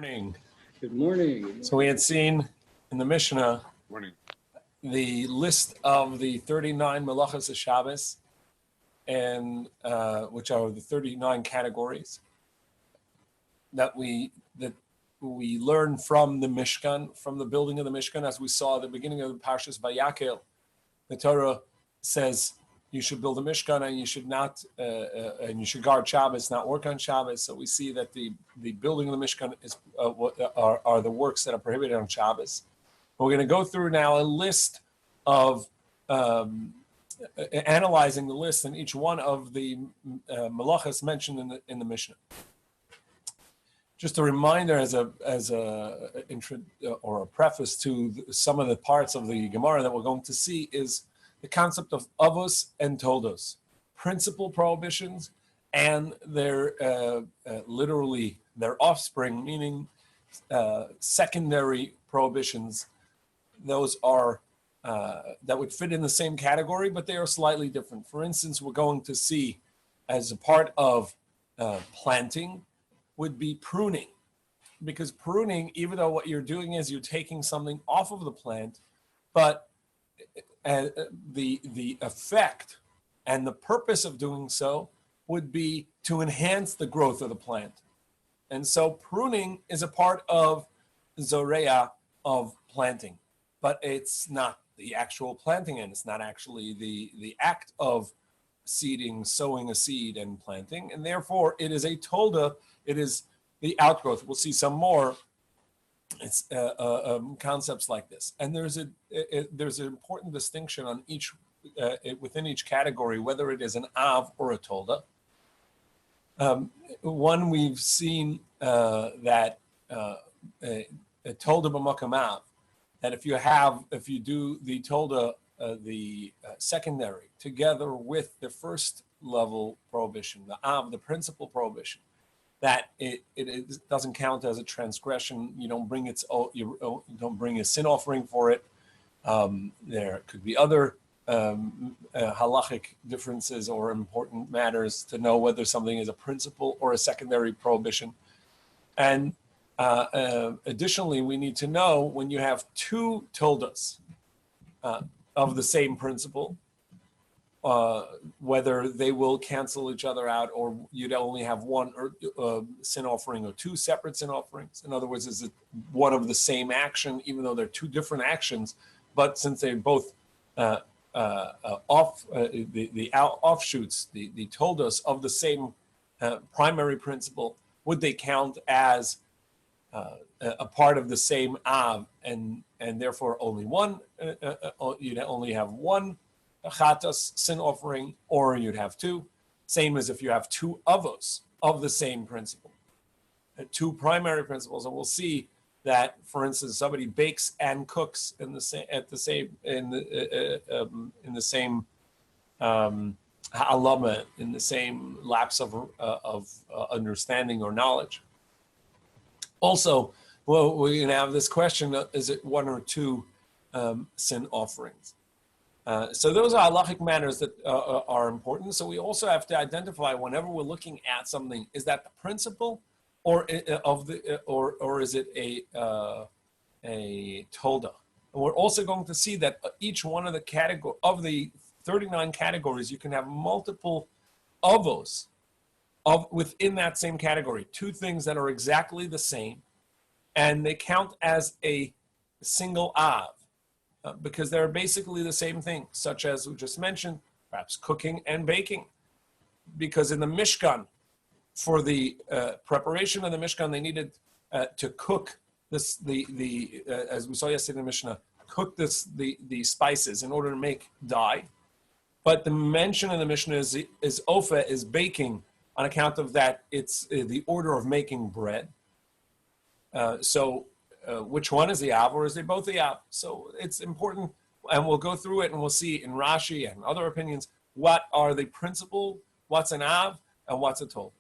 Morning. Good morning. So we had seen in the Mishnah the list of the 39 Melachos of Shabbos, and which are the 39 categories that we learn from the Mishkan, from the building of the Mishkan, as we saw at the beginning of the Parshas Vayakel. The Torah says you should build a Mishkan and you should not, and you should guard Shabbos, not work on Shabbos. So we see that the building of the Mishkan is are the works that are prohibited on Shabbos. We're going to go through now a list of analyzing the list and each one of the melachos mentioned in the Mishnah. Just a reminder, as a intro or a preface to some of the parts of the Gemara that we're going to see, is the concept of avos and toldos, principal prohibitions, and their literally their offspring, meaning secondary prohibitions. Those are that would fit in the same category, but they are slightly different. For instance, we're going to see as a part of planting would be pruning, because pruning, even though what you're doing is you're taking something off of the plant, but the effect and the purpose of doing so would be to enhance the growth of the plant. And so pruning is a part of zoreya, of planting, but it's not the actual planting, and it's not actually the act of seeding, sowing a seed and planting, and therefore it is a tolda. It is the outgrowth. We'll see some more concepts like this. And there's an important distinction on each within each category, whether it is an av or a tolda. One, we've seen that a tolda b'makam av, that if you do the tolda, the secondary, together with the first level prohibition, the av, the principal prohibition, that it doesn't count as a transgression. You don't bring a sin offering for it. There could be other halachic differences or important matters to know whether something is a principal or a secondary prohibition. And additionally, we need to know when you have two toldas of the same principle, whether they will cancel each other out, or you'd only have one sin offering or two separate sin offerings. In other words, is it one of the same action, even though they're two different actions, but since they're both offshoots, the toldos of the same primary principle, would they count as a part of the same av, and therefore only one? You'd only have one chatas sin offering, or you'd have two. Same as if you have two avos of the same principle, two primary principles. And we'll see that, for instance, somebody bakes and cooks in the same ha'alama, in the same lapse of understanding or knowledge. Also, well, we're going to have this question: is it one or two sin offerings? So those are halachic matters that are important. So we also have to identify, whenever we're looking at something, is that the principle, or is it a tolda? And we're also going to see that each one of the 39 categories, you can have multiple avos within that same category. Two things that are exactly the same, and they count as a single av. Because they're basically the same thing, such as we just mentioned, perhaps cooking and baking. Because in the Mishkan, for the preparation of the Mishkan, they needed to cook this, as we saw yesterday in the Mishnah, cook the spices in order to make dye. But the mention in the Mishnah is ofa, is baking, on account of that it's the order of making bread. Which one is the av, or is they both the av? So it's important, and we'll go through it and we'll see in Rashi and other opinions what are the principle, what's an av, and what's a tol.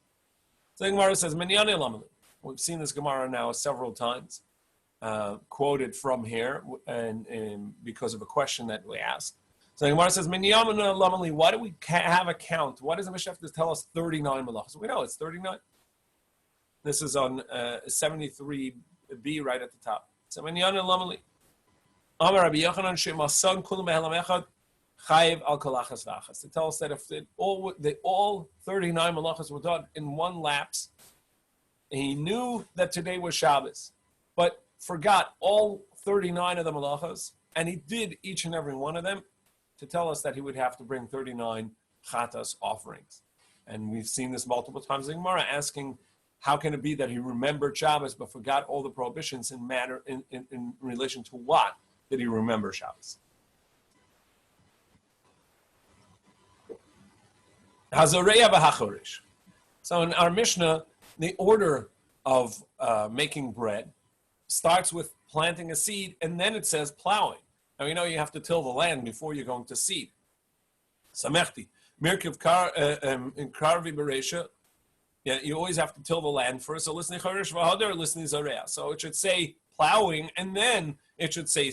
So the Gemara says, Minyane lamali. We've seen this Gemara now several times, quoted from here, and because of a question that we asked. So the Gemara says, Minyane lamali. Why do we have a count? Why does the Mishnah have to tell us 39 melachos? We know it's 39. This is on 73b right at the top. So when Yana Lamali, Amar Rabbi Yochanan Shemasan Kulam Behelam Echad Chayiv Al Kolachas Vachas. To tell us that if all 39 malachas were done in one lapse, he knew that today was Shabbos, but forgot all 39 of the malachas, and he did each and every one of them, to tell us that he would have to bring 39 chatas offerings. And we've seen this multiple times in Gemara, asking, how can it be that he remembered Shabbos but forgot all the prohibitions in relation to what did he remember Shabbos? Hazoreya v'hachorish. So in our Mishnah, the order of making bread starts with planting a seed, and then it says plowing. Now, you know you have to till the land before you're going to seed. Samechti. Mirkiv karvi beresha. Yeah, you always have to till the land first. So listen to chorish v'hadar, listen to zoreya. So it should say plowing, and then it should say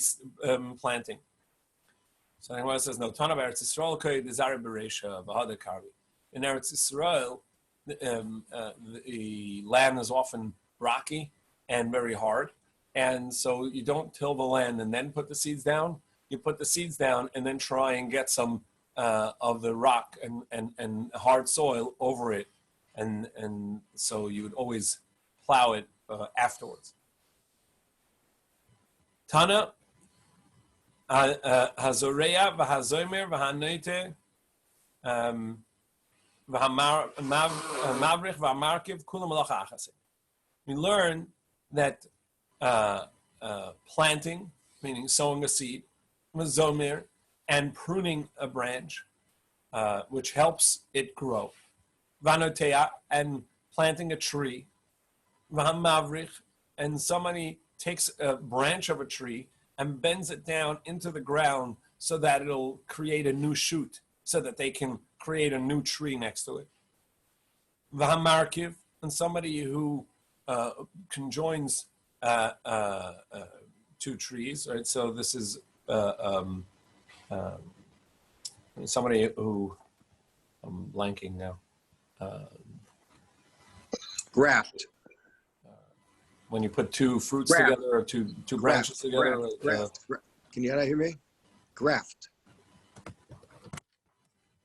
planting. So anyone says no. Tana Eretz Yisrael koy desire beresha v'hadar karvi. In Eretz Yisrael, the land is often rocky and very hard, and so you don't till the land and then put the seeds down. You put the seeds down and then try and get some of the rock and hard soil over it, and so you would always plow it afterwards. Tana hazoreya v'hazomer v'hanoite v'hamavrich v'hamarkiv kulam malacha achase. We learn that planting, meaning sowing a seed, zomer, and pruning a branch, which helps it grow. Vanotea, and planting a tree. V'hamavrich, and somebody takes a branch of a tree and bends it down into the ground so that it'll create a new shoot, so that they can create a new tree next to it. V'hamarkiv, and somebody who conjoins two trees, right? So this is somebody who, I'm blanking now. Graft. When you put two fruits together, or two branches together. Graft. Can you hear me? Graft.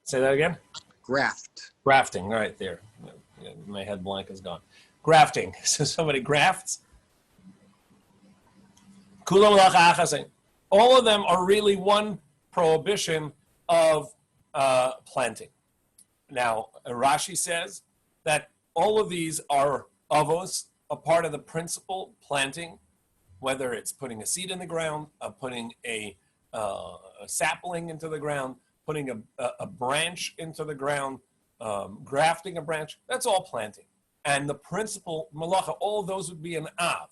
Say that again? Graft. Grafting, right there. My head blank is gone. Grafting. So somebody grafts. All of them are really one prohibition of planting. Now, Rashi says that all of these are avos, a part of the principle planting, whether it's putting a seed in the ground, putting a sapling into the ground, putting a branch into the ground, grafting a branch, that's all planting. And the principle, malacha, all of those would be an av.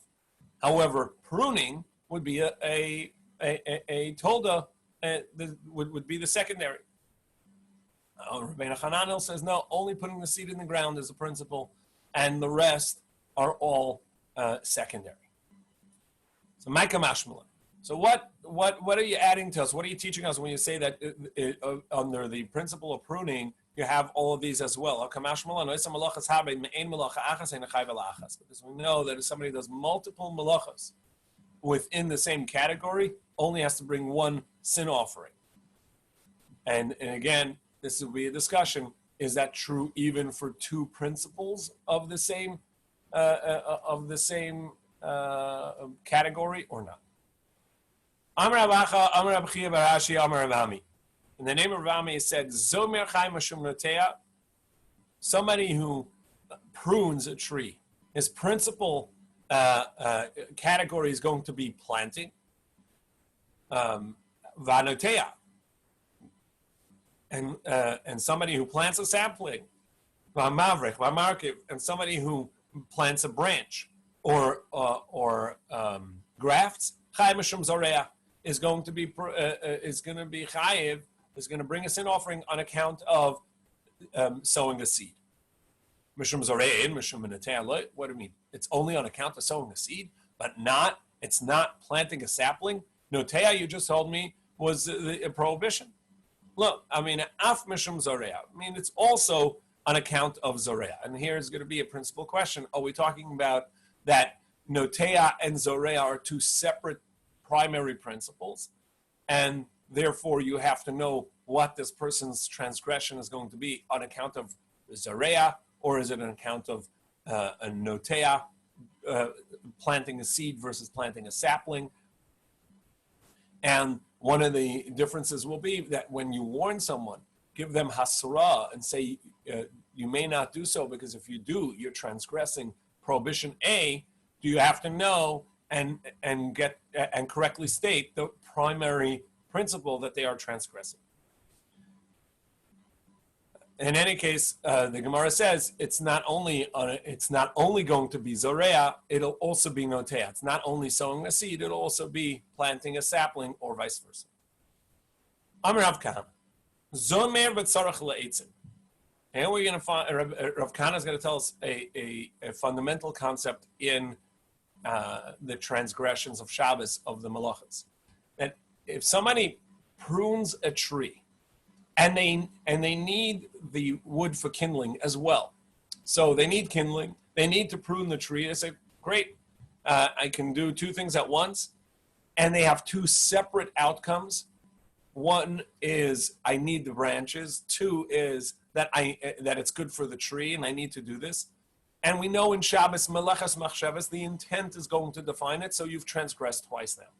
However, pruning would be a tolda, would be the secondary. Rabbeinu Hananel says, no, only putting the seed in the ground is a principle, and the rest are all secondary. So, Micah Mashmala. So what are you adding to us? What are you teaching us when you say that under the principle of pruning, you have all of these as well? Because we know that if somebody does multiple malachas within the same category, only has to bring one sin offering. And again, this will be a discussion. Is that true even for two principles of the same category or not? Amar Abacha, Amar Abchia Barashi, Amar Avami. In the name of Rami, it said, Zomer Chai Mashum Notea, somebody who prunes a tree. His principal category is going to be planting. Vanotea. And somebody who plants a sapling. Vamavrich, Vamarkiv, and somebody who plants a branch or grafts. Chai Mashum Zoreah is going to be chayiv, is going to bring us an offering on account of sowing a seed. Mishum Zoreah, Mishum Neteah. What do you mean? It's only on account of sowing a seed, but it's not planting a sapling. Noteah, you just told me, was a prohibition. Look, I mean, af Mishum Zoreah. I mean, it's also on account of Zorea. And here's going to be a principal question. Are we talking about that Notea and Zorea are two separate primary principles, and therefore you have to know what this person's transgression is going to be on account of Zorea, or is it on account of a Notea, planting a seed versus planting a sapling? And one of the differences will be that when you warn someone, give them hasra and say, you may not do so, because if you do, you're transgressing prohibition A. Do you have to know and correctly state the primary principle that they are transgressing? In any case, the Gemara says it's not only going to be zorea, it'll also be notea. It's not only sowing a seed, it'll also be planting a sapling, or vice versa. Amar Rav Kahana, zomer b'tzarach le'etzim. And we're going to find Rav Kahana is going to tell us a fundamental concept in the transgressions of Shabbos of the Malachas. That if somebody prunes a tree, and they need the wood for kindling as well, so they need kindling, they need to prune the tree. They say, great, I can do two things at once, and they have two separate outcomes. One is I need the branches. Two is that it's good for the tree, and I need to do this. And we know in Shabbos, Melechas Machshavas, the intent is going to define it, so you've transgressed twice now.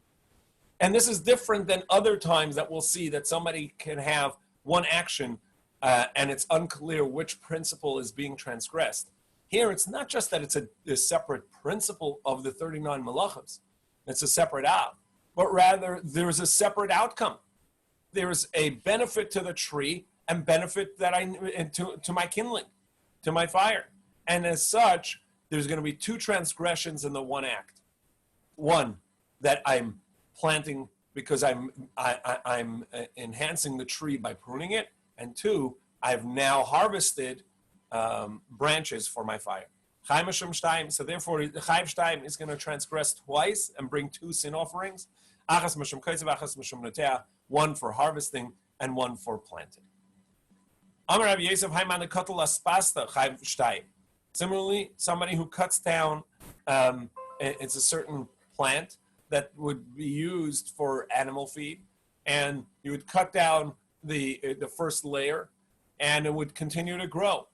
And this is different than other times that we'll see that somebody can have one action, and it's unclear which principle is being transgressed. Here, it's not just that it's a separate principle of the 39 Melachos, it's a separate out, but rather there's a separate outcome. There's a benefit to the tree and benefit that to my kindling, to my fire. And as such, there's going to be two transgressions in the one act. One, that I'm planting because I'm enhancing the tree by pruning it. And two, I've now harvested branches for my fire. So therefore, the Chayv Shtayim is going to transgress twice and bring two sin offerings. One for harvesting and one for planting. Similarly, somebody who cuts down, it's a certain plant that would be used for animal feed, and you would cut down the first layer, and it would continue to grow.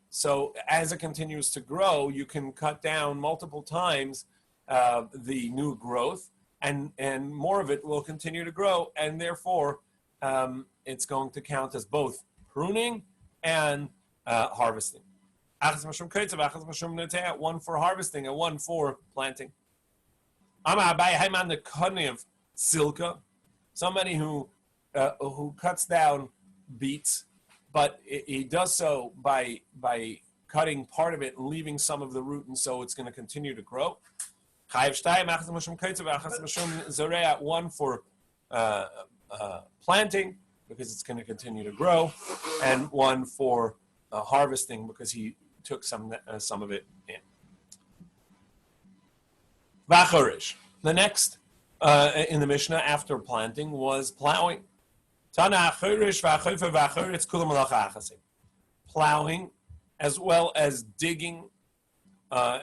So as it continues to grow, you can cut down multiple times the new growth, and more of it will continue to grow, and therefore it's going to count as both pruning and harvesting. One for harvesting and one for planting. Somebody who cuts down beets, but he does so by cutting part of it and leaving some of the root, and so it's going to continue to grow. One for planting, because it's going to continue to grow, and one for harvesting, because he took some of it in. Vachorish. The next in the Mishnah after planting was plowing. Plowing, as well as digging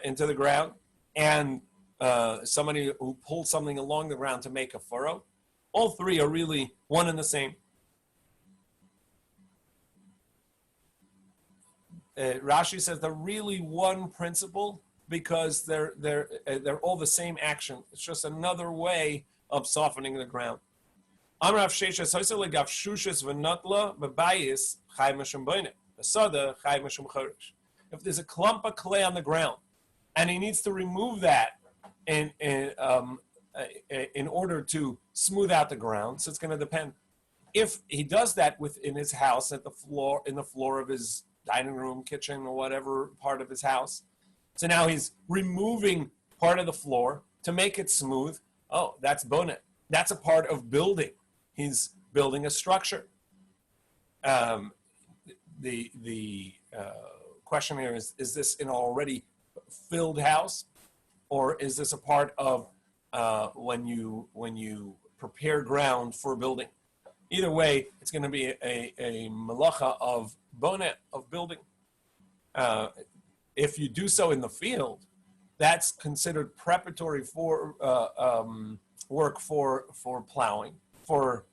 into the ground, and somebody who pulled something along the ground to make a furrow. All three are really one and the same. Rashi says they're really one principle because they're all the same action. It's just another way of softening the ground. If there's a clump of clay on the ground and he needs to remove that in order to smooth out the ground, so it's going to depend. If he does that within his house, in the floor of his dining room, kitchen, or whatever part of his house, so now he's removing part of the floor to make it smooth. Oh, that's bonnet. That's a part of building. He's building a structure. The question here is this an already filled house, or is this a part of when you prepare ground for building? Either way, it's going to be a malacha of bonnet, of building. if you do so in the field, that's considered preparatory for work for plowing, for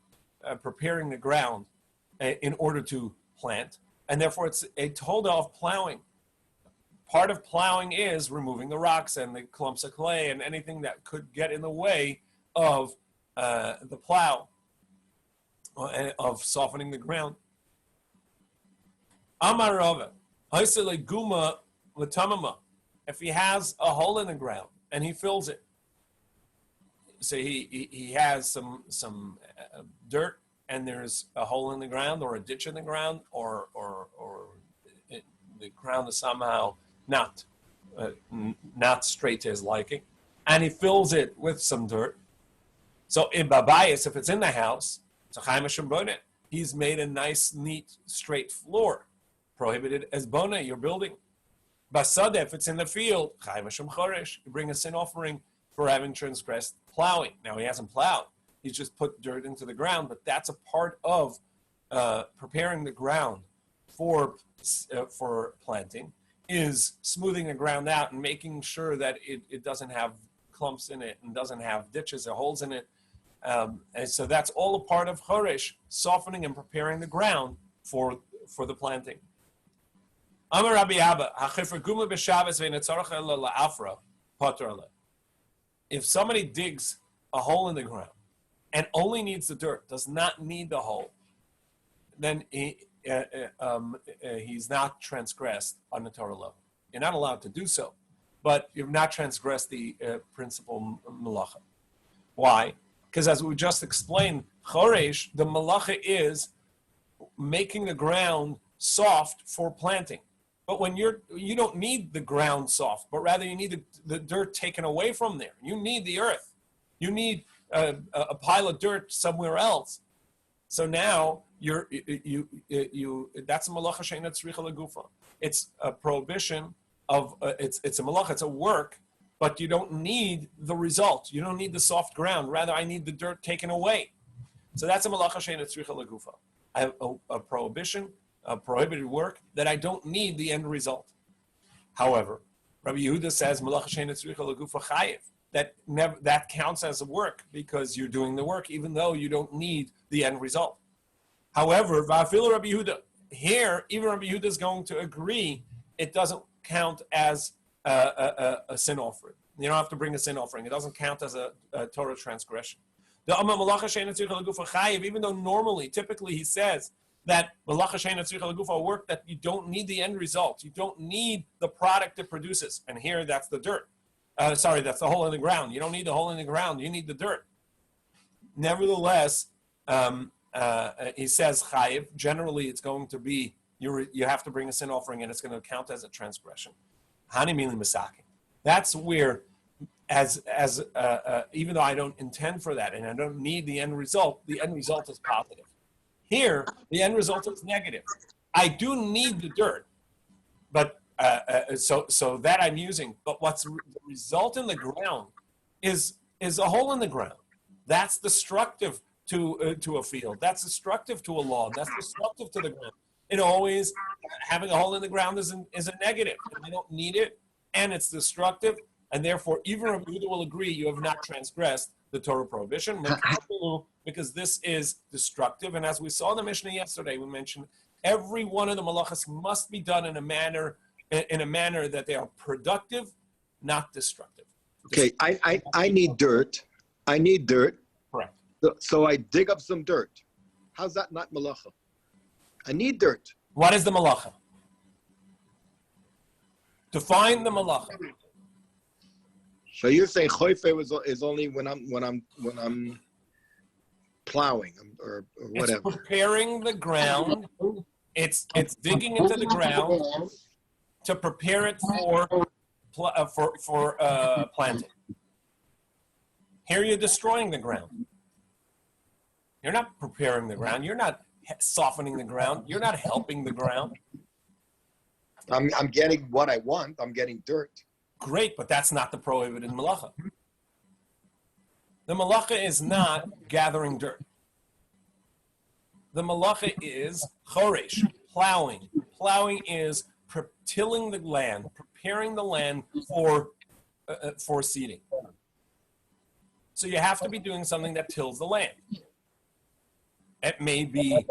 preparing the ground in order to plant, and therefore it's a told off plowing. Part of plowing is removing the rocks and the clumps of clay and anything that could get in the way of the plow, of softening the ground. Amar Rava, guma l'tamama. If he has a hole in the ground and he fills it, so he has some dirt and there's a hole in the ground or a ditch in the ground or the ground is somehow not straight to his liking, and he fills it with some dirt. So in babayis, if it's in the house, he's made a nice, neat, straight floor. Prohibited as bona, you're building. Basada, if it's in the field, you bring a sin offering for having transgressed plowing. Now he hasn't plowed; he's just put dirt into the ground, but that's a part of preparing the ground for planting. Is smoothing the ground out and making sure that it doesn't have clumps in it and doesn't have ditches or holes in it. And so that's all a part of choresh, softening and preparing the ground for the planting. Amar Rabbi Abba, if somebody digs a hole in the ground and only needs the dirt, does not need the hole, then he's not transgressed on the Torah level. You're not allowed to do so, but you've not transgressed the principal malacha. Why? Because as we just explained, choresh, the malacha is making the ground soft for planting. But when you don't need the ground soft, but rather you need the dirt taken away from there. You need the earth. You need a pile of dirt somewhere else. So now that's a malacha she'ena tzricha legufa. It's a prohibition of it's a malacha, it's a work, but you don't need the result. You don't need the soft ground. Rather, I need the dirt taken away. So that's a malacha she'ena tzricha legufa. I have a prohibition, a prohibited work that I don't need the end result. However, Rabbi Yehuda says malacha she'ena tzricha legufa chayiv. That counts as a work because you're doing the work, even though you don't need the end result. However, va'afilu Rabbi Yehuda, here even Rabbi Yehuda is going to agree it doesn't count as a sin offering. You don't have to bring a sin offering. It doesn't count as a Torah transgression. Even though normally, typically he says that malacha she'ena tzricha legufa, work that you don't need the end result. You don't need the product it produces. And here that's the dirt. That's the hole in the ground. You don't need the hole in the ground. You need the dirt. Nevertheless, he says chayiv. Generally, it's going to be you have to bring a sin offering, and it's going to count as a transgression. Hani mili misaking. That's where, even though I don't intend for that, and I don't need the end result is positive. Here, the end result is negative. I do need the dirt, but so that I'm using. But what's the result in the ground is a hole in the ground. That's destructive to a field. That's destructive to a lawn. That's destructive to the ground. It always, having a hole in the ground is a negative. I don't need it, and it's destructive, and therefore, even Rabbi Yehuda will agree you have not transgressed the Torah prohibition, because this is destructive. And as we saw in the Mishnah yesterday, we mentioned every one of the malachas must be done in a manner that they are productive, not destructive. Okay, I need dirt. I need dirt. Correct. So I dig up some dirt. How's that not malacha? I need dirt. What is the malacha? Define the malacha. So you're saying choife is only when I'm plowing or whatever. It's preparing the ground. It's digging into the ground to prepare it for planting. Here you're destroying the ground. You're not preparing the ground. You're not softening the ground. You're not helping the ground. I'm getting what I want. I'm getting dirt. Great, but that's not the prohibited malacha. The malacha is not gathering dirt. The malacha is choresh, plowing. Plowing is tilling the land, preparing the land for seeding. So you have to be doing something that tills the land. It may be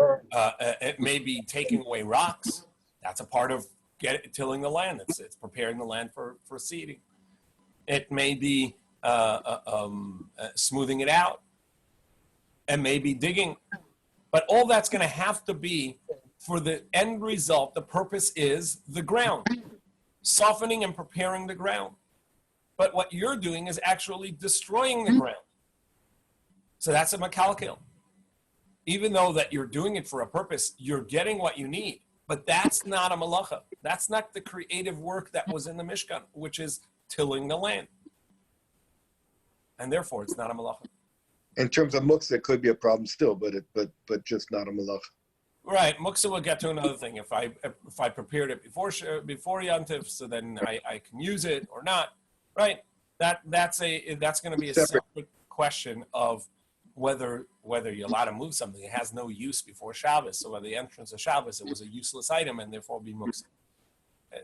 taking away rocks. That's a part of tilling the land. It's preparing the land for seeding. It may be smoothing it out. It may be digging. But all that's going to have to be for the end result. The purpose is the ground, softening and preparing the ground. But what you're doing is actually destroying the ground. So that's a makalkel. Even though that you're doing it for a purpose, you're getting what you need. But that's not a malacha. That's not the creative work that was in the Mishkan, which is tilling the land. And therefore, it's not a malacha. In terms of muksa, it could be a problem still, but just not a malacha. Right, muksa will get to another thing. If I prepared it before Yantif, so then I can use it or not. Right, that's going to be a separate question of whether you're allowed to move something. It has no use before Shabbos, so by the entrance of Shabbos, it was a useless item and therefore be muksa.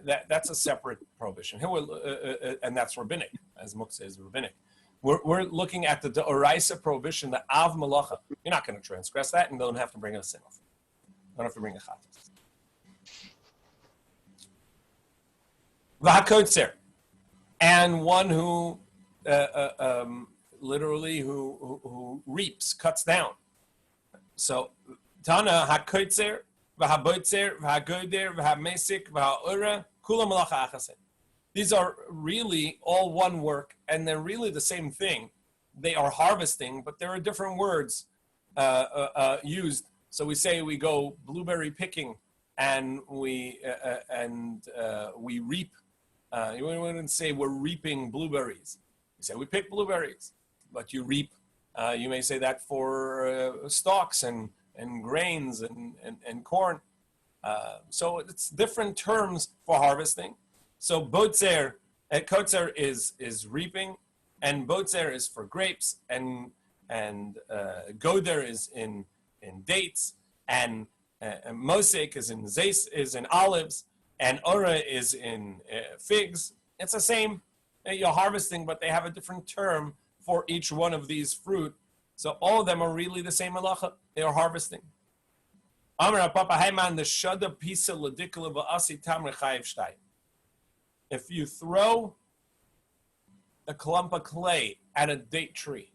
That's a separate prohibition. And that's rabbinic, as muksa is rabbinic. We're looking at the Oraisa prohibition, the Av Malacha. You're not going to transgress that and don't have to bring a sin off. Don't have to bring a chatas. V'hakotzer. And one who literally who reaps, cuts down. So Tana hakotzer, v'habotzer, v'hagoder, v'hamesik, v'ha'ura, kula malacha achasen. These are really all one work, and they're really the same thing. They are harvesting, but there are different words used. So we say we go blueberry picking, and we reap. You wouldn't say we're reaping blueberries. You say we pick blueberries, but you reap. You may say that for stalks and grains and corn. So it's different terms for harvesting. So botzer, kotzer is reaping, and botzer is for grapes, and goder is in dates, and mosek is in olives, and ora is in figs. It's the same. You're harvesting, but they have a different term for each one of these fruit. So all of them are really the same malacha. They are harvesting. Amar Papa Hayman the shada pisa ladikula ba'asi tamre chayiv shtay. If you throw a clump of clay at a date tree,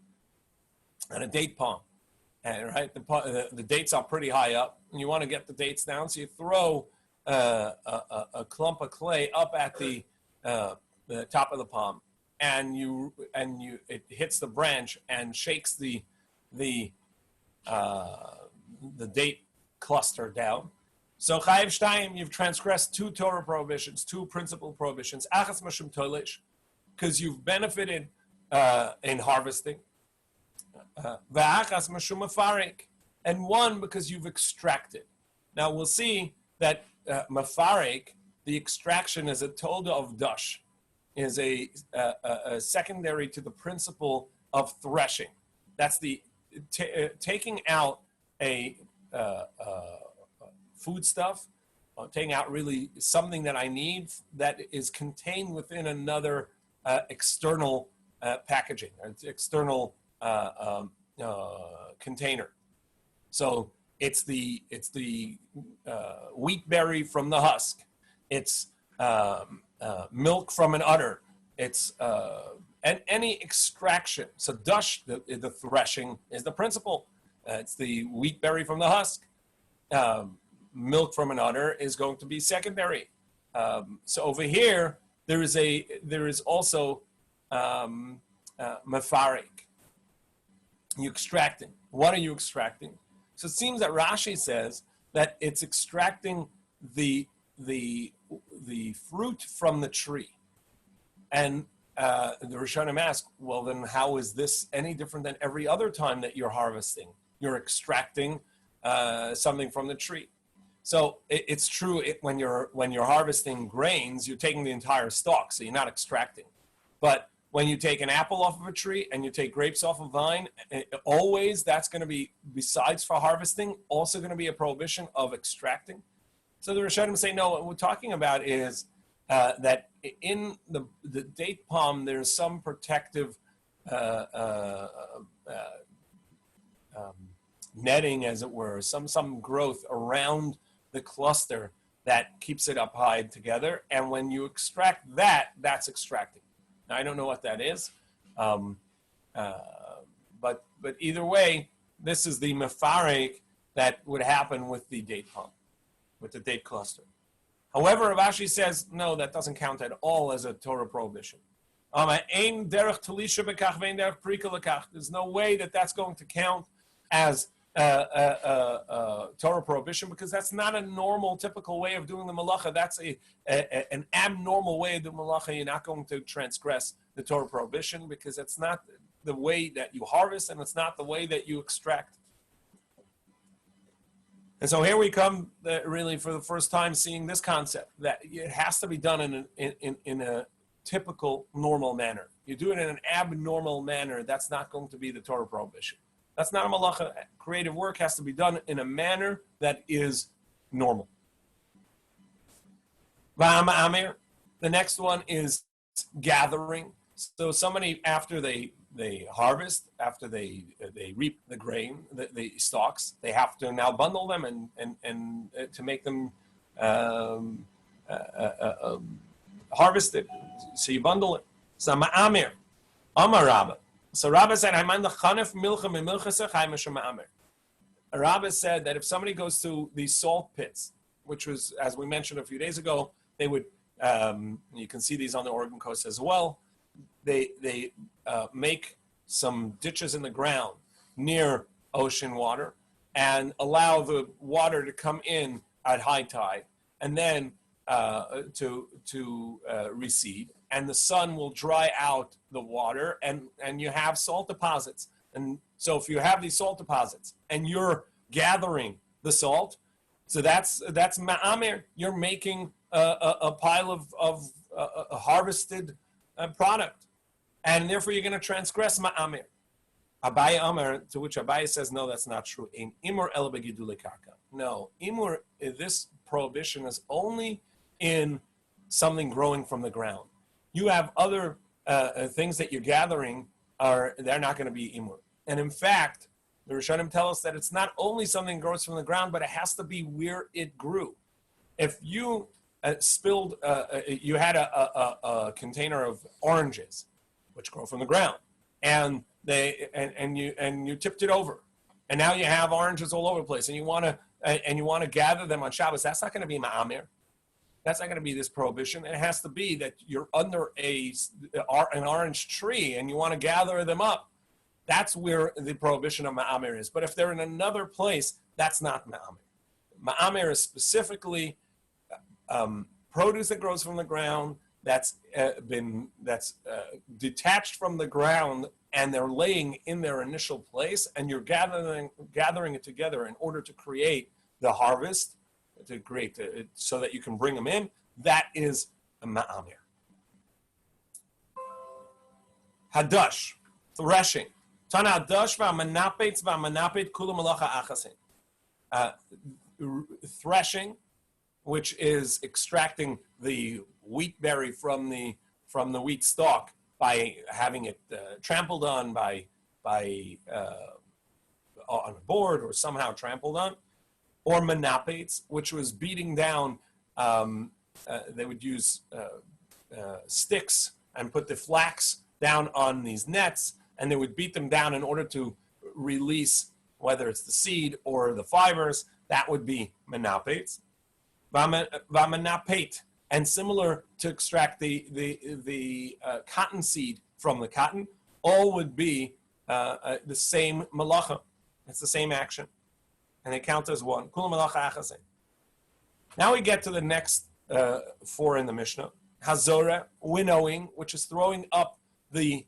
at a date palm, and right, the dates are pretty high up, and you want to get the dates down, so you throw a clump of clay up at the top of the palm, and it hits the branch and shakes the date cluster down. So chayiv shtayim, you've transgressed two Torah prohibitions, two principal prohibitions. Achas mashum tolesh, because you've benefited in harvesting. V'achas mashum mafarik, and one because you've extracted. Now we'll see that mafarik, the extraction is a toda of dash, is a secondary to the principle of threshing. That's the taking out a food stuff, taking out really something that I need that is contained within another external packaging, external container. So it's the wheat berry from the husk. It's milk from an udder. It's and any extraction. So dash, the threshing is the principle. It's the wheat berry from the husk. Milk from an udder is going to be secondary. So over here, there is also mafarik. You extracting. What are you extracting? So it seems that Rashi says that it's extracting the fruit from the tree. And the Rishonim ask, well, then how is this any different than every other time that you're harvesting? You're extracting something from the tree. So it's true when you're harvesting grains, you're taking the entire stalk, so you're not extracting. But when you take an apple off of a tree and you take grapes off a vine, always that's going to be, besides for harvesting, also going to be a prohibition of extracting. So the Rishonim say, no, what we're talking about is that in the date palm, there's some protective netting, as it were, some growth around the cluster that keeps it up high together. And when you extract that, that's extracting. Now, I don't know what that is, but either way, this is the mefarek that would happen with the date palm, with the date cluster. However, Rav Ashi says, no, that doesn't count at all as a Torah prohibition. There's no way that that's going to count as Torah prohibition, because that's not a normal, typical way of doing the malacha. That's an abnormal way of doing malacha. You're not going to transgress the Torah prohibition, because it's not the way that you harvest, and it's not the way that you extract. And so here we come, really for the first time, seeing this concept that it has to be done in a typical, normal manner. You do it in an abnormal manner, that's not going to be the Torah prohibition. That's not a malacha. Creative work has to be done in a manner that is normal. The next one is gathering. So somebody, after they harvest, after they reap the grain, the stalks, they have to now bundle them and to make them harvested. So you bundle it. So ma'amir, Amar Rabba. So Rabbi said, Rabbi said that if somebody goes to the salt pits, which was, as we mentioned a few days ago, they would, you can see these on the Oregon coast as well, they make some ditches in the ground near ocean water and allow the water to come in at high tide and then to recede, and the sun will dry out the water, and you have salt deposits. And so if you have these salt deposits and you're gathering the salt, so that's ma'amir. You're making a pile of a harvested product, and therefore you're going to transgress ma'amir. Abaye Amar, to which Abaye says, no, that's not true. In imur el begidule karka. No, imur, this prohibition is only in something growing from the ground. You have other things that you're gathering, they're not going to be imur. And in fact, the Rishonim tell us that it's not only something that grows from the ground, but it has to be where it grew. If you spilled, you had a container of oranges, which grow from the ground, and you tipped it over, and now you have oranges all over the place, and you want to gather them on Shabbos, that's not going to be ma'amir. That's not going to be this prohibition. It has to be that you're under an orange tree and you want to gather them up. That's where the prohibition of ma'amir is. But if they're in another place, that's not ma'amir. Ma'amir is specifically produce that grows from the ground that's detached from the ground, and they're laying in their initial place, and you're gathering it together in order to create the harvest, to create so that you can bring them in. That is a ma'amir. Hadash, threshing. Tana hadash v'amanapet v'amanapet kula malacha achasin. Threshing, which is extracting the wheat berry from the wheat stalk by having it trampled on by on a board or somehow trampled on. Or manapates, which was beating down, they would use sticks and put the flax down on these nets, and they would beat them down in order to release, whether it's the seed or the fibers. That would be manapates. Vamanapate, and similar to extract the cotton seed from the cotton, all would be the same malacha. It's the same action. And they count as one. Now we get to the next four in the Mishnah. Hazorah, winnowing, which is throwing up the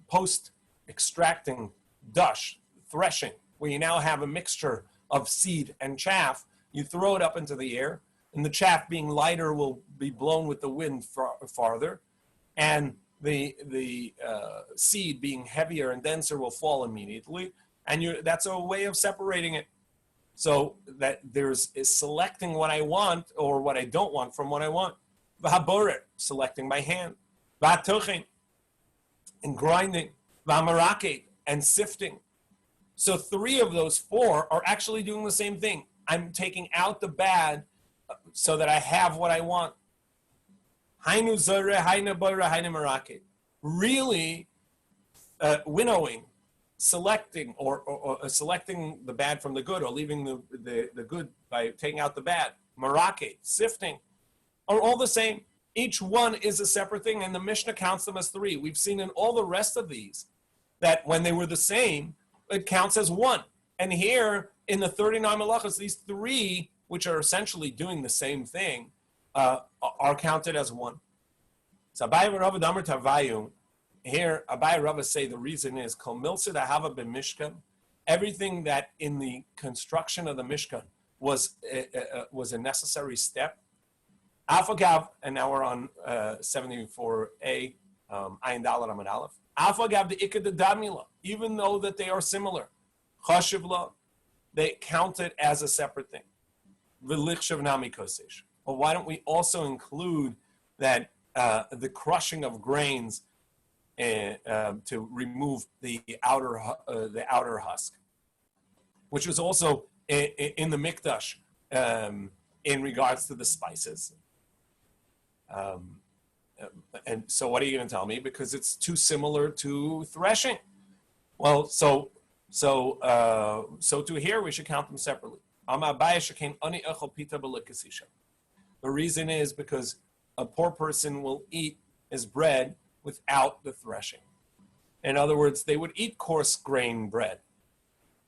post-extracting dush, threshing, where you now have a mixture of seed and chaff. You throw it up into the air, and the chaff, being lighter, will be blown with the wind farther, and the seed, being heavier and denser, will fall immediately, and that's a way of separating it. So that is selecting what I want or what I don't want from what I want. V'haborer, selecting by hand. V'hatochin, and grinding. V'hamarake, and sifting. So 3 of those 4 are actually doing the same thing. I'm taking out the bad so that I have what I want. Hainu zore, hainu bore, hainu marake. Really winnowing, selecting, or selecting the bad from the good, or leaving the good by taking out the bad. Marake, sifting, are all the same. Each one is a separate thing, and the Mishnah counts them as 3. We've seen in all the rest of these that when they were the same, it counts as 1. And here in the 39 malachas, these 3, which are essentially doing the same thing, are counted as 1. So Abai and Rava Damar Tavayu, here Abai and Rava say the reason is Kol Milsa Dahava b'Mishkan, everything that in the construction of the Mishkan was a necessary step. Afagav, and now we're on 74a, Ayin Dalet Amud Aleph. Afagav the Ikad the Damila, even though that they are similar, Chashivla, they count it as a separate thing. V'lichshav nami kosesh. Well, why don't we also include that the crushing of grains to remove the outer husk, which was also in the mikdash in regards to the spices. And so, what are you going to tell me? Because it's too similar to threshing. Well, so to here we should count them separately. The reason is because a poor person will eat his bread without the threshing. In other words, they would eat coarse grain bread.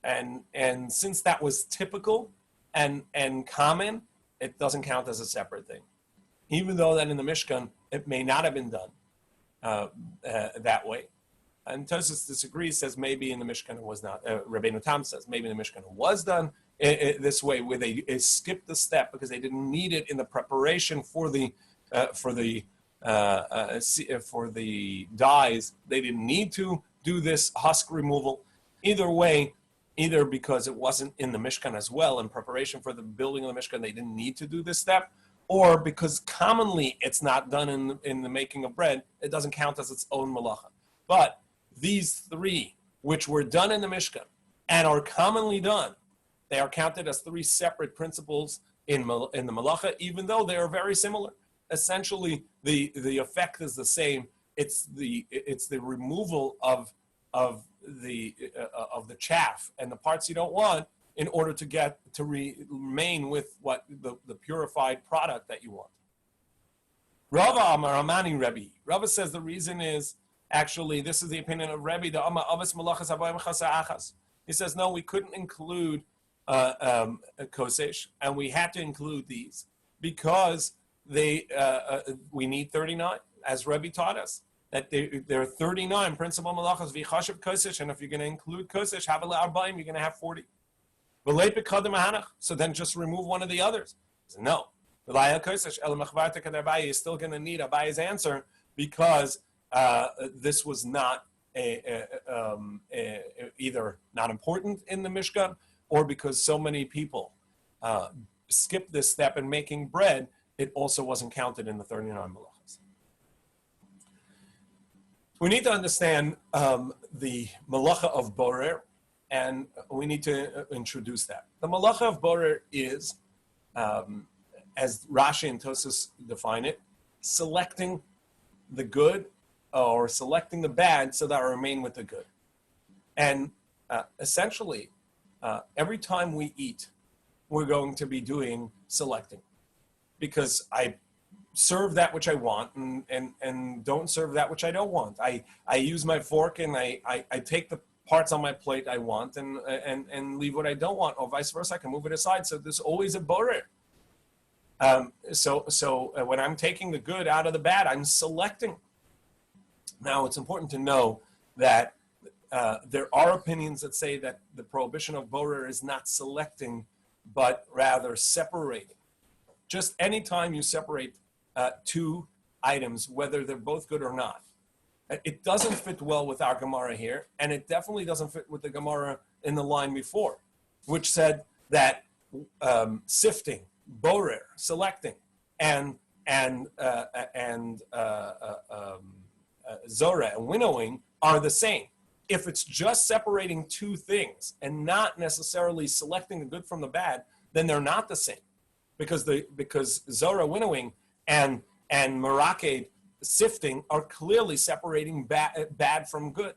And since that was typical and common, it doesn't count as a separate thing. Even though that in the Mishkan, it may not have been done that way. And Tues disagrees, says maybe in the Mishkan it was not. Rabbeinu Tam says maybe in the Mishkan it was done this way, where they skipped the step because they didn't need it in the preparation for the dyes. They didn't need to do this husk removal. Either way, either because it wasn't in the Mishkan as well, in preparation for the building of the Mishkan, they didn't need to do this step, or because commonly it's not done in the making of bread, it doesn't count as its own malacha. But these 3, which were done in the Mishkan and are commonly done, they are counted as 3 separate principles in the malacha, even though they are very similar. Essentially, the effect is the same. It's the removal of the chaff and the parts you don't want in order to get to remain with what the purified product that you want. Rava Amar Amani Rebbe. Rava says the reason is actually this is the opinion of Rebbe. The Amar Avos Malachas Abayim Chasa Achas. He says no, we couldn't include kosesh, and we had to include these because we need 39, as Rebbe taught us. That there are 39 principal malachas v'chashav kosesh, and if you're going to include kosesh, havel arba'im, you're going to have 40. So then just remove one of the others. So no, you're still going to need Abaye's answer because this was not either not important in the Mishkan, or because so many people skipped this step in making bread, it also wasn't counted in the 39 malachas. We need to understand the malacha of borer, and we need to introduce that. The malacha of borer is, as Rashi and Tosas define it, selecting the good or selecting the bad so that I remain with the good. And essentially, every time we eat, we're going to be doing selecting, because I serve that which I want and don't serve that which I don't want. I use my fork and I take the parts on my plate I want and leave what I don't want, or vice versa. I can move it aside. So there's always a borer. So when I'm taking the good out of the bad, I'm selecting. Now it's important to know that there are opinions that say that the prohibition of borer is not selecting, but rather separating. Just anytime you separate 2 items, whether they're both good or not, it doesn't fit well with our Gemara here, and it definitely doesn't fit with the Gemara in the line before, which said that sifting, borer, selecting, and zora and winnowing are the same. If it's just separating two things and not necessarily selecting the good from the bad, then they're not the same, because zora, winnowing, and meraked, sifting, are clearly separating bad from good.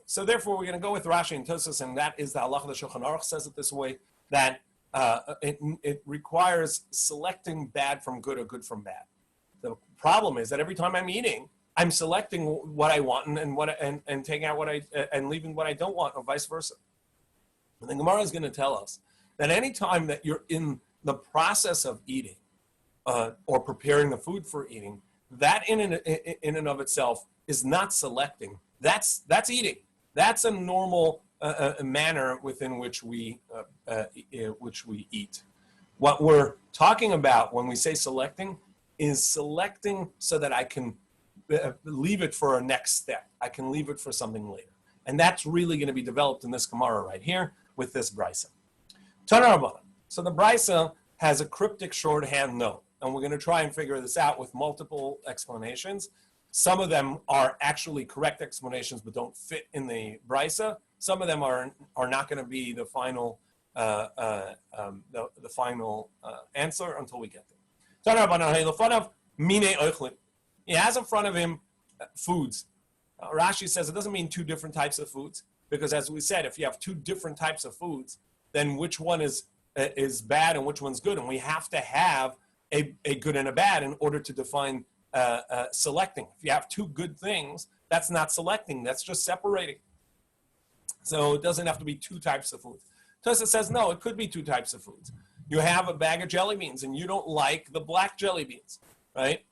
So therefore, we're going to go with Rashi and Tues, and that is the halacha. The Shulchan Aruch says it this way, that it requires selecting bad from good or good from bad. The problem is that every time I'm eating, I'm selecting what I want and taking out and leaving what I don't want, or vice versa. And the Gemara is going to tell us that any time that you're in the process of eating or preparing the food for eating, that in and of itself is not selecting. That's eating. That's a normal manner within which we eat. What we're talking about when we say selecting is selecting so that I can leave it for a next step. I can leave it for something later. And that's really going to be developed in this Gemara right here with this Brisa. Tana Rabbanan. So the Brisa has a cryptic shorthand note, and we're going to try and figure this out with multiple explanations. Some of them are actually correct explanations but don't fit in the Brisa. Some of them are not going to be the final final answer until we get there. Tana Rabbanan. He has in front of him foods. Rashi says it doesn't mean two different types of foods, because as we said, if you have two different types of foods, then which one is bad and which one's good? And we have to have a good and a bad in order to define selecting. If you have two good things, that's not selecting, that's just separating. So it doesn't have to be two types of foods. Tosa says, no, it could be two types of foods. You have a bag of jelly beans and you don't like the black jelly beans, right?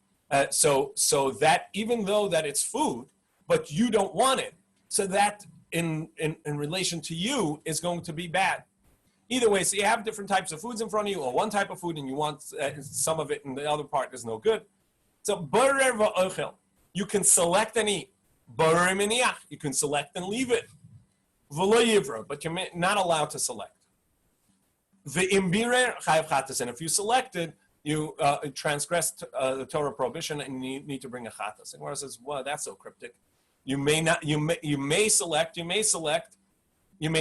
So that even though that it's food, but you don't want it, so that in relation to you is going to be bad. Either way, so you have different types of foods in front of you, or one type of food and you want some of it and the other part is no good. So borer va'ochel, you can select and eat. Borer miniach, you can select and leave it. V'lo yivra, but you're not allowed to select. V'imbirer chayav chatas, and if you selected, you transgressed the Torah prohibition and you need to bring a chatas. And where it says, well, that's so cryptic. You may select, you may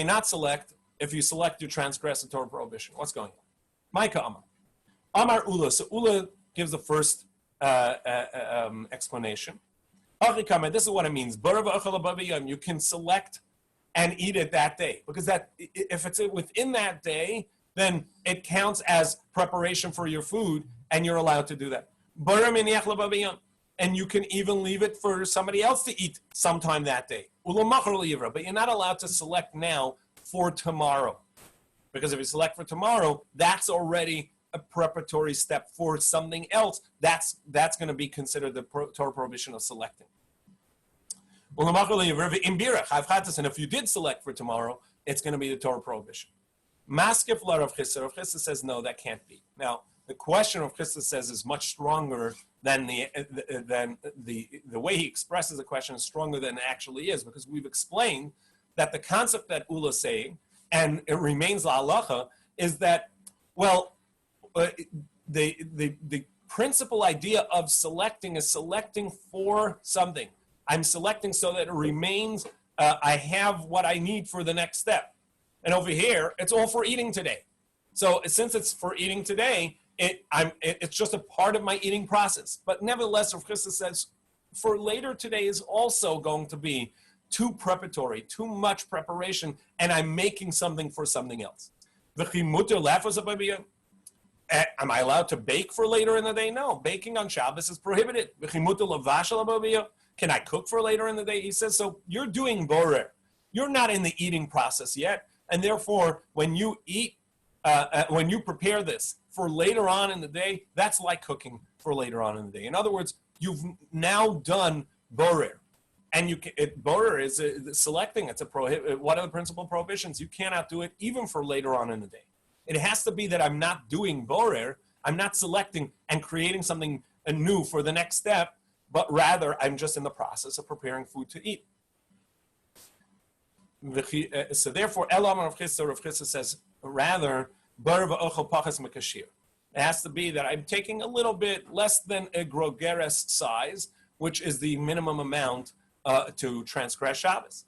not select. If you select, you transgress the Torah prohibition. What's going on? Micah Amar. Amar Ula. So Ula gives the first explanation. This is what it means. You can select and eat it that day. Because that, if it's within that day, then it counts as preparation for your food, and you're allowed to do that. And you can even leave it for somebody else to eat sometime that day. But you're not allowed to select now for tomorrow. Because if you select for tomorrow, that's already a preparatory step for something else. That's going to be considered the Torah prohibition of selecting. And if you did select for tomorrow, it's going to be the Torah prohibition. Maskef la Rav Chisda. Rav Chisda says, no, that can't be. Now, the question Rav Chisda says is much stronger than the way he expresses the question is stronger than it actually is, because we've explained that the concept that Ula is saying, and it remains la halacha, is that, well, the principal idea of selecting is selecting for something. I'm selecting so that it remains, I have what I need for the next step. And over here, it's all for eating today. So since it's for eating today, it's just a part of my eating process. But nevertheless, Rav Chisda says, for later today is also going to be too preparatory, too much preparation, and I'm making something for something else. Am I allowed to bake for later in the day? No, baking on Shabbos is prohibited. Can I cook for later in the day? He says, so you're doing borer. You're not in the eating process yet. And therefore, when you eat, when you prepare this for later on in the day, that's like cooking for later on in the day. In other words, you've now done borer. And borer is selecting. It's one of the principal prohibitions. You cannot do it even for later on in the day. It has to be that I'm not doing borer. I'm not selecting and creating something new for the next step, but rather I'm just in the process of preparing food to eat. So therefore, Elam Rav Chisda says rather, bar va'ochel pachas mekashir. It has to be that I'm taking a little bit less than a grogeres size, which is the minimum amount to transgress Shabbos.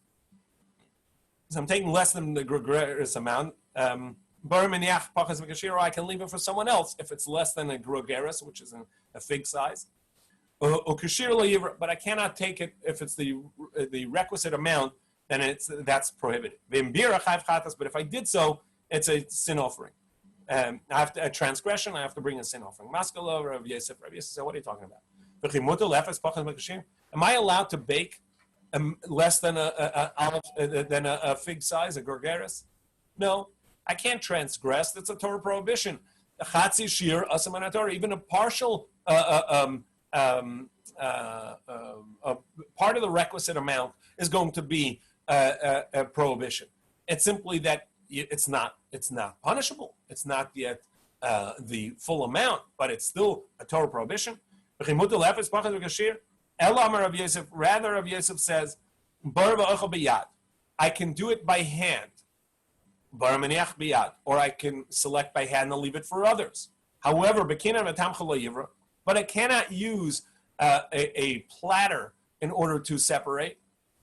So I'm taking less than the grogeres amount. Bar meniach pachas mekashir, or I can leave it for someone else if it's less than a grogeres, which is a fig size. But I cannot take it if it's the requisite amount. Then that's prohibited. But if I did so, it's a sin offering. I have a transgression. I have to bring a sin offering. Maskala, Rav Yosef said, what are you talking about? Am I allowed to bake less than a fig size, a gorgeris? No, I can't transgress. That's a Torah prohibition. Chatzi shir asam Torah. Even a partial part of the requisite amount is going to be a prohibition. It's simply that it's not punishable. It's not yet the full amount, but it's still a Torah prohibition. Rather, Rav Yosef says, I can do it by hand, or I can select by hand and leave it for others. However, but I cannot use a platter in order to separate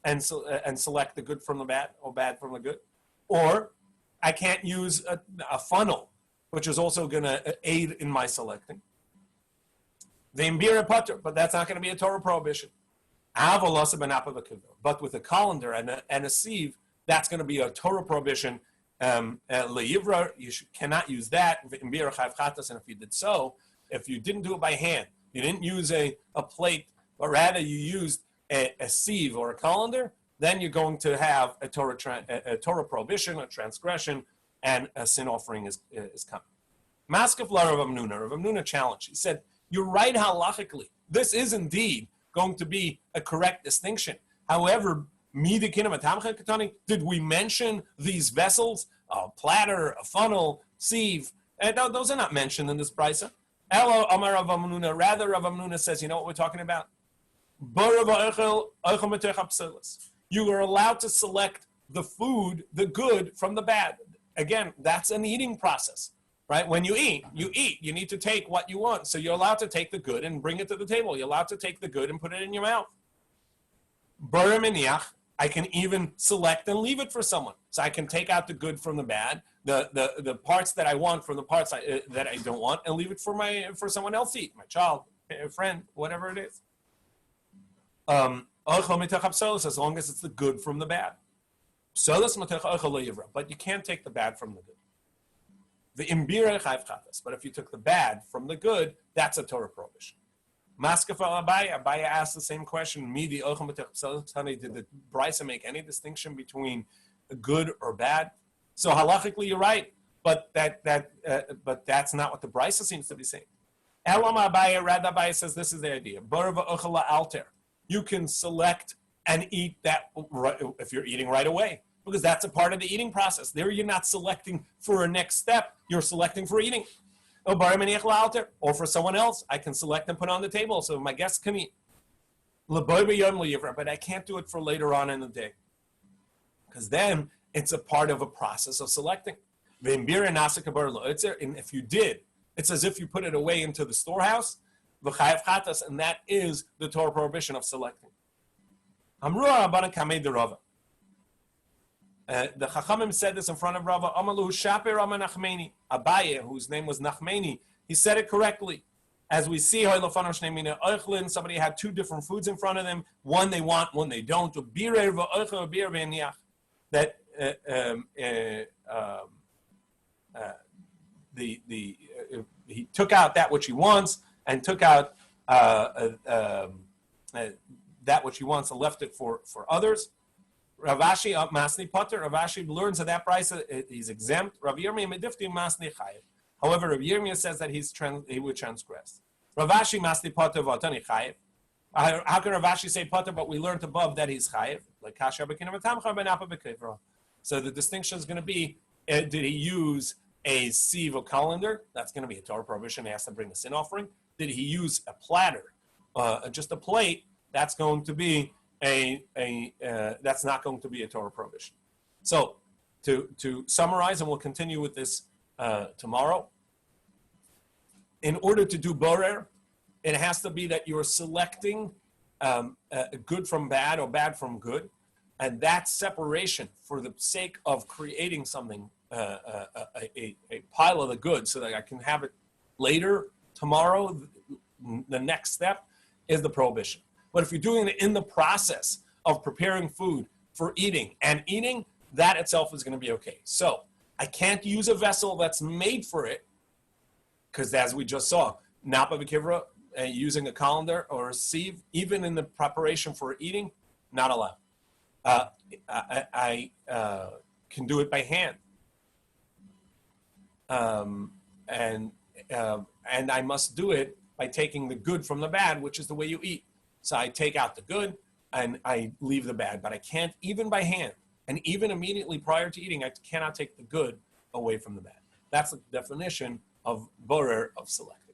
and select the good from the bad or bad from the good. Or I can't use a funnel, which is also going to aid in my selecting. The imbira putter, but that's not going to be a Torah prohibition. But with a colander and a sieve, that's going to be a Torah prohibition. Le'yivra, you cannot use that. And if you did so, if you didn't do it by hand, you didn't use a plate, but rather you used a sieve or a colander, then you're going to have a Torah prohibition, a transgression, and a sin offering is coming. Maskef la Rav Amnuna challenged. He said, you're right halachically. This is indeed going to be a correct distinction. However, did we mention these vessels, a platter, a funnel, sieve? Those are not mentioned in this brisa. Rather, Rav Amnuna says, you know what we're talking about? You are allowed to select the food, the good, from the bad. Again, that's an eating process, right? When you eat. You need to take what you want. So you're allowed to take the good and bring it to the table. You're allowed to take the good and put it in your mouth. I can even select and leave it for someone. So I can take out the good from the bad, the parts that I want from the parts that I don't want, and leave it for someone else to eat, my child, a friend, whatever it is. As long as it's the good from the bad. But you can't take the bad from the good. But if you took the bad from the good, that's a Torah prohibition. Abaya asked the same question. Did the Brisa make any distinction between good or bad? So halachically, you're right, but that's not what the Brisa seems to be saying. Abaya says this is the idea. You can select and eat that if you're eating right away, because that's a part of the eating process. There, you're not selecting for a next step; you're selecting for eating. Or for someone else, I can select and put on the table so my guests can eat. But I can't do it for later on in the day, because then it's a part of a process of selecting. And if you did, it's as if you put it away into the storehouse, and that is the Torah prohibition of selecting. The Chachamim said this in front of Rava. Amalu Shaper Rama Nachmeni. Abaye, whose name was Nachmeni, he said it correctly. As we see, somebody had two different foods in front of them. One they want, one they don't. That he took out that which he wants and took out that which he wants and left it for others. Ravashi Masni Potter. Ravashi learns of that price. He's exempt. Rav Yirmiyah Medifti Masni Chayev. However, Rav Yirmiyah says that he would transgress. Ravashi Masni Potter Vatani Chayev. How can Ravashi say Potter? But we learned above that he's Chayev. Like Kasha B'Kinam Tamcha Benapa B'Kevra. So the distinction is going to be: did he use a sieve or colander? That's going to be a Torah prohibition. He has to bring a sin offering. Did he use a platter, just a plate? That's going to be that's not going to be a Torah prohibition. So to summarize, and we'll continue with this tomorrow. In order to do borer, it has to be that you're selecting good from bad or bad from good. And that separation for the sake of creating something, a pile of the good so that I can have it later, tomorrow, the next step is the prohibition. But if you're doing it in the process of preparing food for eating and eating, that itself is going to be okay. So I can't use a vessel that's made for it because as we just saw, Napa V'Kivra, using a colander or a sieve, even in the preparation for eating, not allowed. I can do it by hand. And I must do it by taking the good from the bad, which is the way you eat. So I take out the good and I leave the bad, but I can't, even by hand, and even immediately prior to eating, I cannot take the good away from the bad. That's the definition of borer, of select.